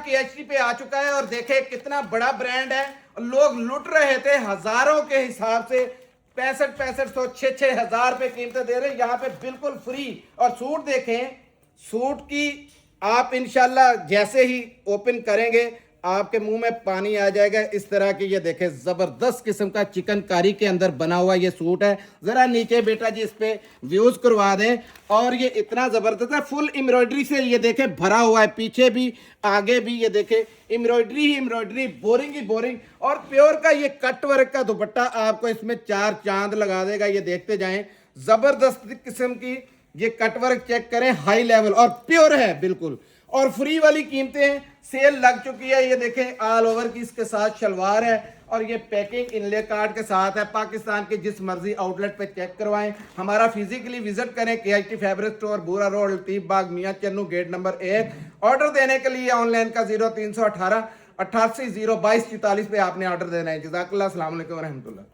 KHT पे आ चुका है और देखे कितना बड़ा ब्रांड है। लोग लुट रहे थे हजारों के हिसाब से, 6500 6-6 हजार रुपए कीमतें दे रहे हैं, यहाँ पे बिल्कुल फ्री। और सूट देखें, सूट की आप इंशाल्लाह जैसे ही ओपन करेंगे आपके मुंह में पानी आ जाएगा इस तरह की। ये देखें जबरदस्त किस्म का चिकनकारी के अंदर बना हुआ ये सूट है। जरा नीचे बेटा जी इस पे व्यूज करवा दें। और ये इतना जबरदस्त है, फुल एम्ब्रॉयडरी से ये देखें भरा हुआ है, पीछे भी आगे भी ये देखें एम्ब्रॉयडरी ही एम्ब्रॉयडरी, बोरिंग ही बोरिंग। और प्योर का ये कट वर्क का दुपट्टा आपको इसमें 4 चांद लगा देगा। ये देखते जाएं, जबरदस्त किस्म की ये कटवर्क चेक करें, हाई लेवल और प्योर है बिल्कुल। और फ्री वाली कीमतें, सेल लग चुकी है। ये देखें ऑल ओवर की इसके साथ शलवार है और ये पैकिंग इनले कार्ड के साथ है। पाकिस्तान के जिस मर्जी आउटलेट पे चेक करवाएं, हमारा फिजिकली विजिट करें। KHT फैब्रिक स्टोर, बूरा रोड, लतीफ बाग, मियां चन्नू, गेट नंबर 1। ऑर्डर देने के लिए ऑनलाइन का 0318 88 022 44 पे आपने ऑर्डर देना है। जज़ाकल्लाह, अस्सलाम वालेकुम व रहमतुल्लाह।